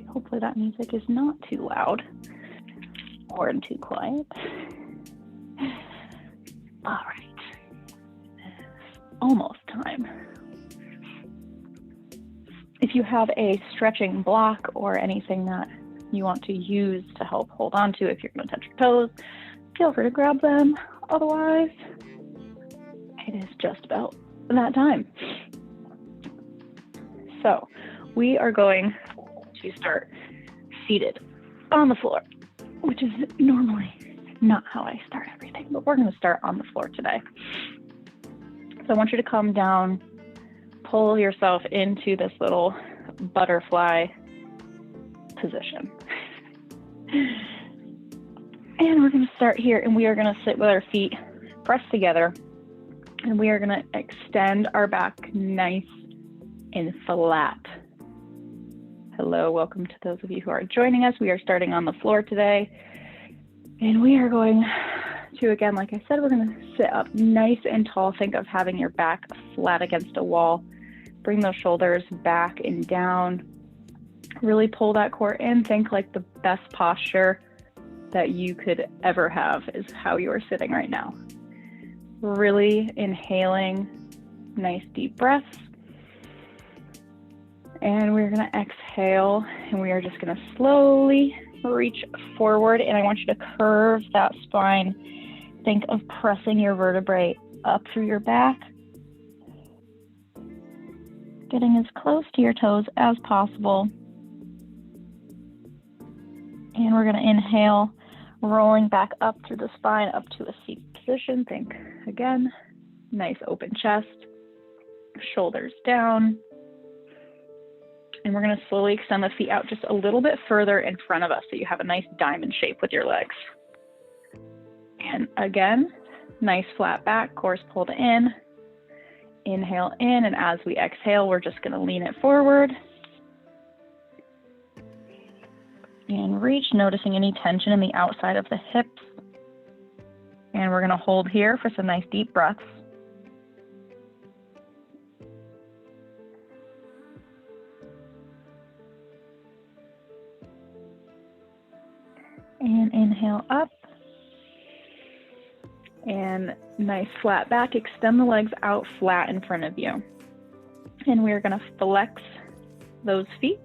Hopefully that music is not too loud or too quiet. All right, it's almost time. If you have a stretching block or anything that you want to use to help hold on to, if you're going to touch your toes, feel free to grab them. Otherwise, it is just about that time. So we are going to start seated on the floor, which is normally not how I start everything, but we're going to start on the floor today. So I want you to come down, pull yourself into this little butterfly position. And we're going to start here, and we are going to sit with our feet pressed together, and we are going to extend our back nice and flat. Hello, welcome to those of you who are joining us. We are starting on the floor today, and we are going to, again, like I said, we're going to sit up nice and tall. Think of having your back flat against a wall. Bring those shoulders back and down. Really pull that core in. Think like the best posture that you could ever have is how you are sitting right now. Really inhaling, nice deep breaths. And we're going to exhale, and we are just going to slowly reach forward. And I want you to curve that spine. Think of pressing your vertebrae up through your back, getting as close to your toes as possible. And we're going to inhale, rolling back up through the spine, up to a seated position. Think again, nice open chest, shoulders down. And we're going to slowly extend the feet out just a little bit further in front of us so you have a nice diamond shape with your legs. And again, nice flat back, core's pulled in. Inhale in, and as we exhale, we're just going to lean it forward. And reach, noticing any tension in the outside of the hips. And we're going to hold here for some nice deep breaths. And inhale up. And nice flat back. Extend the legs out flat in front of you. And we're going to flex those feet.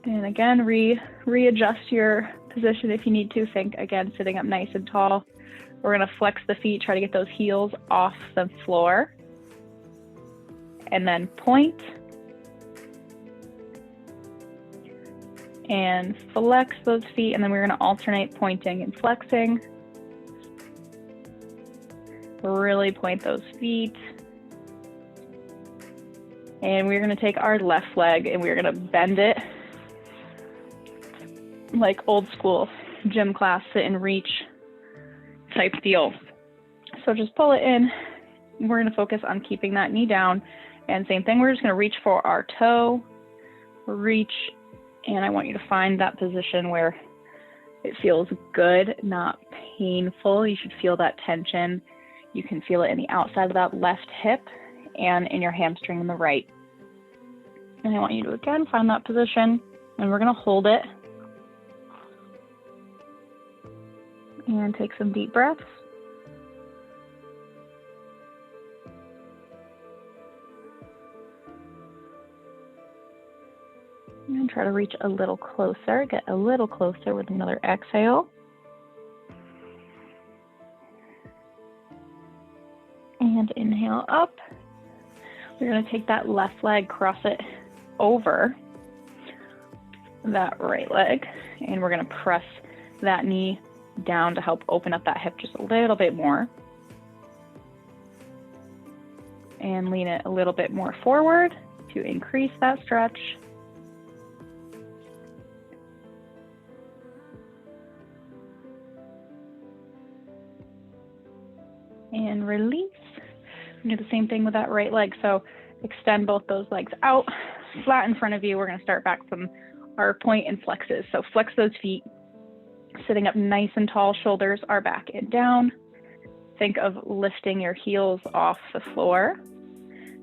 And again, readjust your position if you need to. Think again, sitting up nice and tall. We're going to flex the feet, try to get those heels off the floor. And then point. And flex those feet. And then we're going to alternate pointing and flexing. Really point those feet. And we're going to take our left leg and we're going to bend it like old school gym class, sit and reach type deal. So just pull it in. We're going to focus on keeping that knee down. And same thing, we're just going to reach for our toe, reach, and I want you to find that position where it feels good, not painful. You should feel that tension. You can feel it in the outside of that left hip and in your hamstring in the right. And I want you to again find that position, and we're going to hold it. And take some deep breaths. And try to reach a little closer, get a little closer with another exhale. And inhale up. We're going to take that left leg, cross it over that right leg, and we're going to press that knee down to help open up that hip just a little bit more. And lean it a little bit more forward to increase that stretch. And release. Do the same thing with that right leg. So extend both those legs out, flat in front of you. We're going to start back from our point and flexes. So flex those feet. Sitting up nice and tall, shoulders are back and down. Think of lifting your heels off the floor,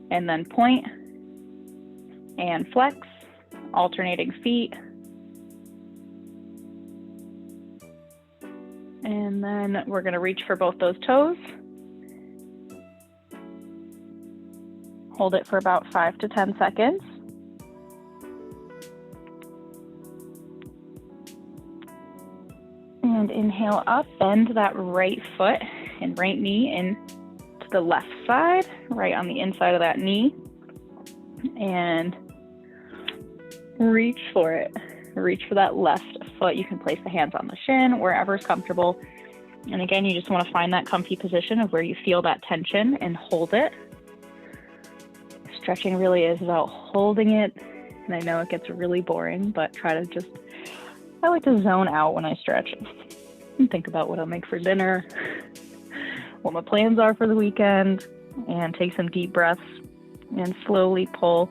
and then point and flex alternating feet. And then we're going to reach for both those toes. Hold it for about 5 to 10 seconds. And inhale up, bend that right foot and right knee in to the left side, right on the inside of that knee. And reach for it. Reach for that left foot. You can place the hands on the shin, wherever is comfortable. And again, you just want to find that comfy position of where you feel that tension and hold it. Stretching really is about holding it. And I know it gets really boring, but try to just, I like to zone out when I stretch and think about what I'll make for dinner, what my plans are for the weekend, and take some deep breaths and slowly pull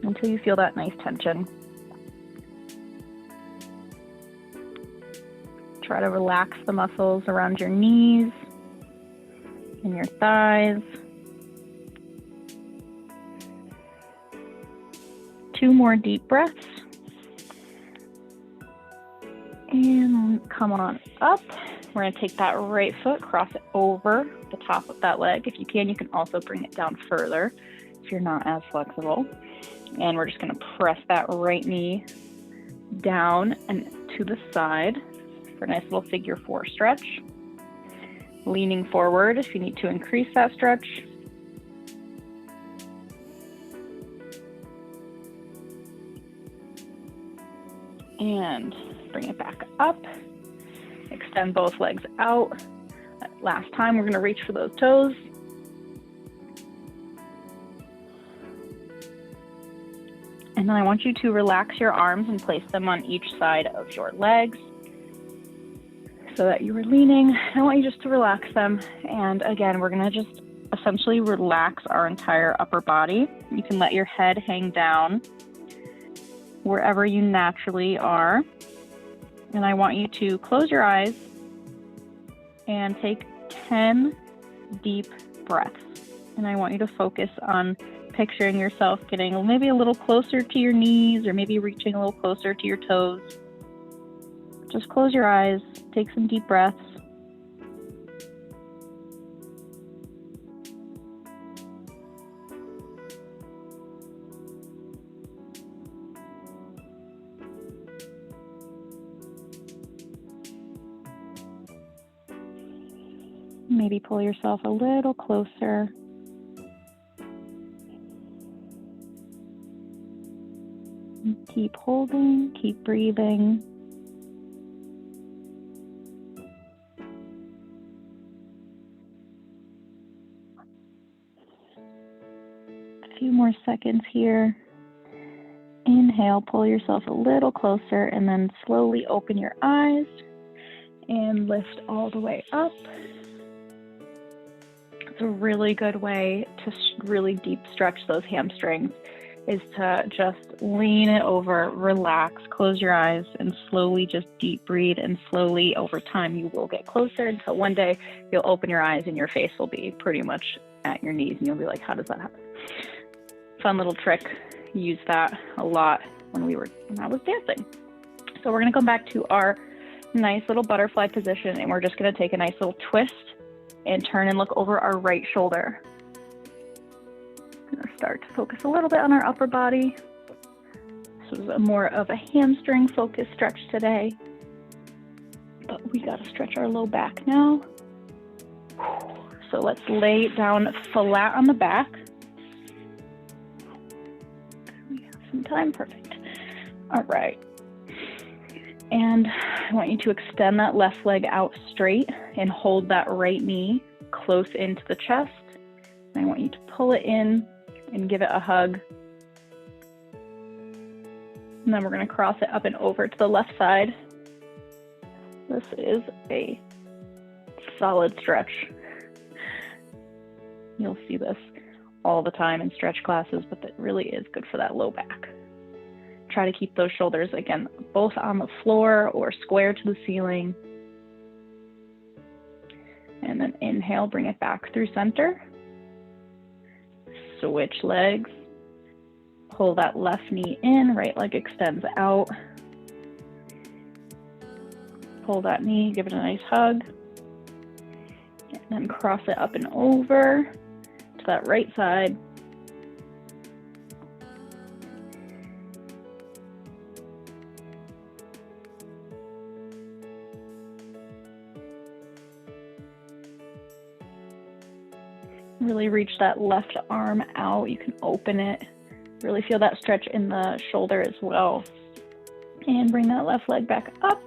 until you feel that nice tension. Try to relax the muscles around your knees and your thighs. 2 more deep breaths. And come on up. We're going to take that right foot, cross it over the top of that leg. If you can, you can also bring it down further if you're not as flexible. And we're just going to press that right knee down and to the side for a nice little figure 4 stretch. Leaning forward if you need to increase that stretch. And bring it back up. Extend both legs out. Last time, we're going to reach for those toes. And then I want you to relax your arms and place them on each side of your legs so that you are leaning. I want you just to relax them. And again, we're going to just essentially relax our entire upper body. You can let your head hang down wherever you naturally are. And I want you to close your eyes and take 10 deep breaths. And I want you to focus on picturing yourself getting maybe a little closer to your knees or maybe reaching a little closer to your toes. Just close your eyes, take some deep breaths. Maybe pull yourself a little closer. Keep holding, keep breathing. A few more seconds here. Inhale, pull yourself a little closer, and then slowly open your eyes and lift all the way up. It's a really good way to really deep stretch those hamstrings is to just lean it over, relax, close your eyes, and slowly just deep breathe. And slowly over time, you will get closer until one day you'll open your eyes and your face will be pretty much at your knees. And you'll be like, how does that happen? Fun little trick. Use that a lot when I was dancing. So we're going to come back to our nice little butterfly position, and we're just going to take a nice little twist and turn and look over our right shoulder. I'm going to start to focus a little bit on our upper body. This was more of a hamstring focused stretch today, but we got to stretch our low back now. So let's lay down flat on the back. We have some time, perfect. All right. And I want you to extend that left leg out straight and hold that right knee close into the chest. And I want you to pull it in and give it a hug. And then we're going to cross it up and over to the left side. This is a solid stretch. You'll see this all the time in stretch classes, but it really is good for that low back. Try to keep those shoulders, again, both on the floor or square to the ceiling. And then inhale, bring it back through center. Switch legs. Pull that left knee in, right leg extends out. Pull that knee, give it a nice hug. And then cross it up and over to that right side. Really reach that left arm out. You can open it. Really feel that stretch in the shoulder as well. And bring that left leg back up.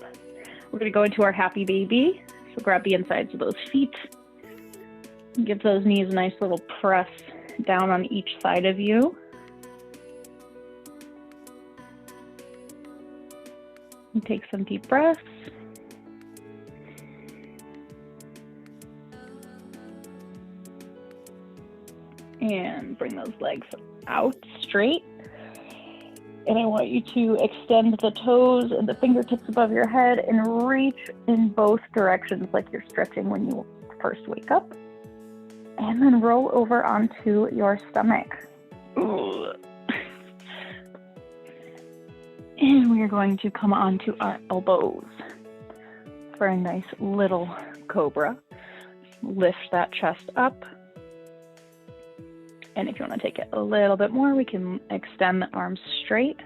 We're going to go into our happy baby. So grab the insides of those feet. Give those knees a nice little press down on each side of you. And take some deep breaths. And bring those legs out straight. And I want you to extend the toes and the fingertips above your head and reach in both directions like you're stretching when you first wake up. And then roll over onto your stomach. Ooh. And we are going to come onto our elbows for a nice little cobra. Lift that chest up. And if you want to take it a little bit more, we can extend the arms straight.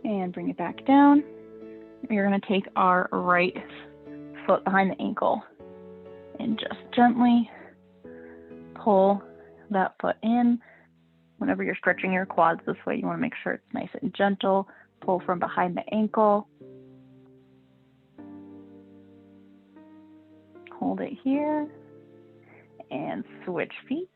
And bring it back down. We're going to take our right foot behind the ankle and just gently pull that foot in. Whenever you're stretching your quads this way, you want to make sure it's nice and gentle. Pull from behind the ankle. Hold it here and switch feet.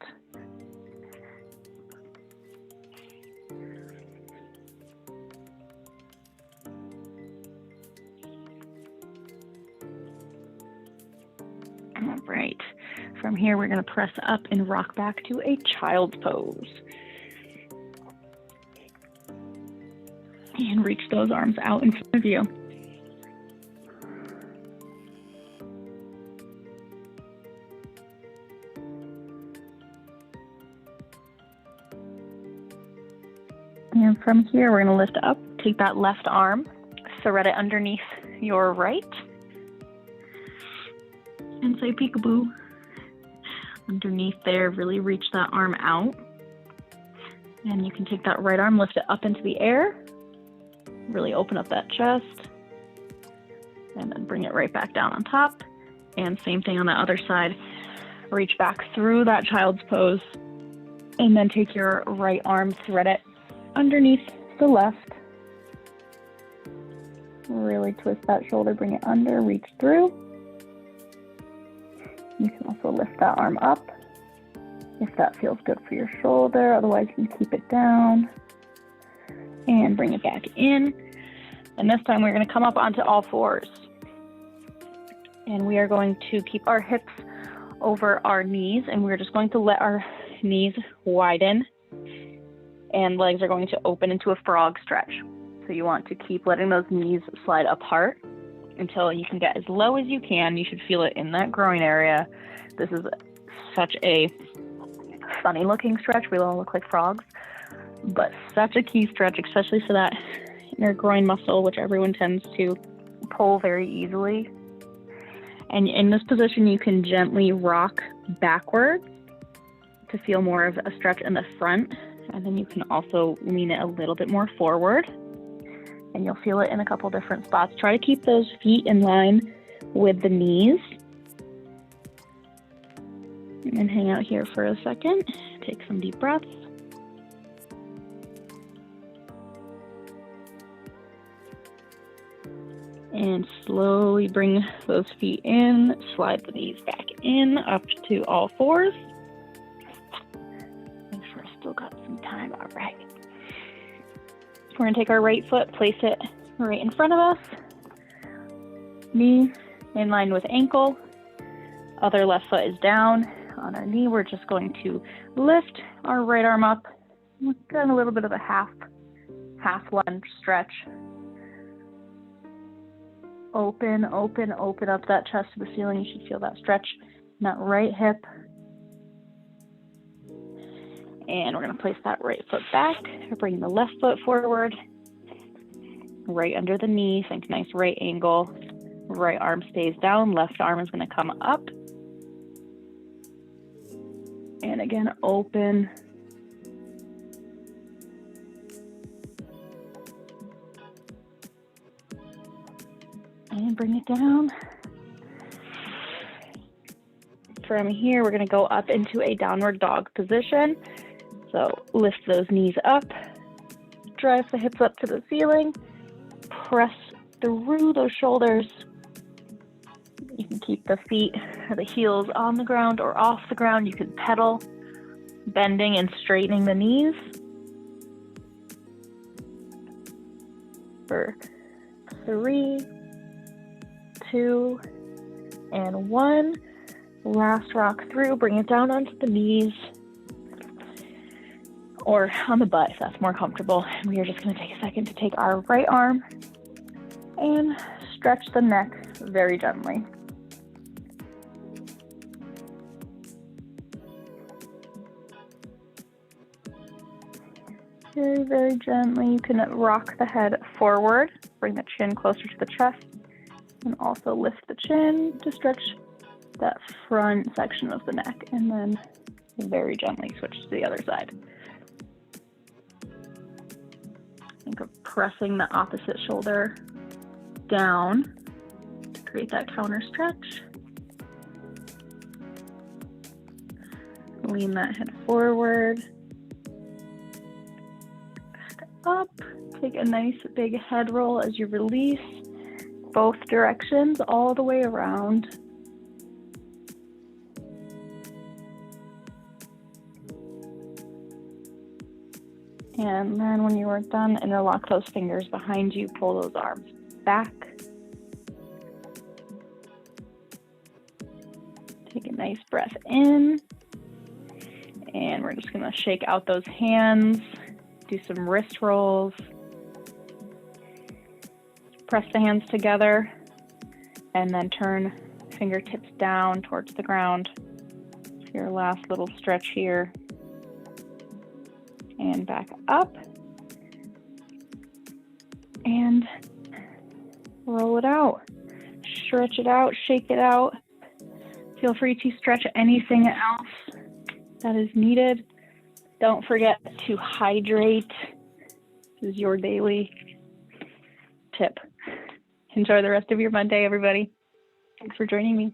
All right. From here, we're going to press up and rock back to a child's pose. And reach those arms out in front of you. And from here, we're going to lift up, take that left arm, thread it underneath your right, and say peekaboo. Underneath there, really reach that arm out. And you can take that right arm, lift it up into the air, really open up that chest, and then bring it right back down on top. And same thing on the other side. Reach back through that child's pose, and then take your right arm, thread it underneath the left. Really twist that shoulder, bring it under, reach through. You can also lift that arm up if that feels good for your shoulder. Otherwise, you can keep it down and bring it back in. And this time we're going to come up onto all fours. And we are going to keep our hips over our knees, and we're just going to let our knees widen. And legs are going to open into a frog stretch. So you want to keep letting those knees slide apart until you can get as low as you can. You should feel it in that groin area. This is such a funny looking stretch. We all look like frogs, but such a key stretch, especially for that inner groin muscle, which everyone tends to pull very easily. And in this position, you can gently rock backwards to feel more of a stretch in the front. And then you can also lean it a little bit more forward, and you'll feel it in a couple different spots. Try to keep those feet in line with the knees. And then hang out here for a second. Take some deep breaths. And slowly bring those feet in, slide the knees back in, up to all fours. Make sure I still got some time. All right. We're going to take our right foot, place it right in front of us. Knee in line with ankle. Other left foot is down on our knee. We're just going to lift our right arm up. We've got a little bit of a half lunge stretch. Open up that chest to the ceiling. You should feel that stretch that right hip. And we're going to place that right foot back. Bring the left foot forward. Right under the knee. Think nice right angle. Right arm stays down. Left arm is going to come up. And again, open. And bring it down. From here, we're going to go up into a downward dog position. So lift those knees up, drive the hips up to the ceiling, press through those shoulders. You can keep the feet or the heels on the ground or off the ground. You can pedal, bending and straightening the knees. For 3, 2, and 1. Last rock through, bring it down onto the knees or on the butt if that's more comfortable. And we are just going to take a second to take our right arm and stretch the neck very gently. Very, very gently. You can rock the head forward, bring the chin closer to the chest, and also lift the chin to stretch that front section of the neck, and then very gently switch to the other side. Think of pressing the opposite shoulder down to create that counter stretch. Lean that head forward, back up. Take a nice big head roll as you release both directions all the way around. And then when you are done, interlock those fingers behind you, pull those arms back. Take a nice breath in. And we're just gonna shake out those hands, do some wrist rolls. Press the hands together and then turn fingertips down towards the ground. Your last little stretch here. And back up. And roll it out. Stretch it out, shake it out. Feel free to stretch anything else that is needed. Don't forget to hydrate. This is your daily tip. Enjoy the rest of your Monday, everybody. Thanks for joining me.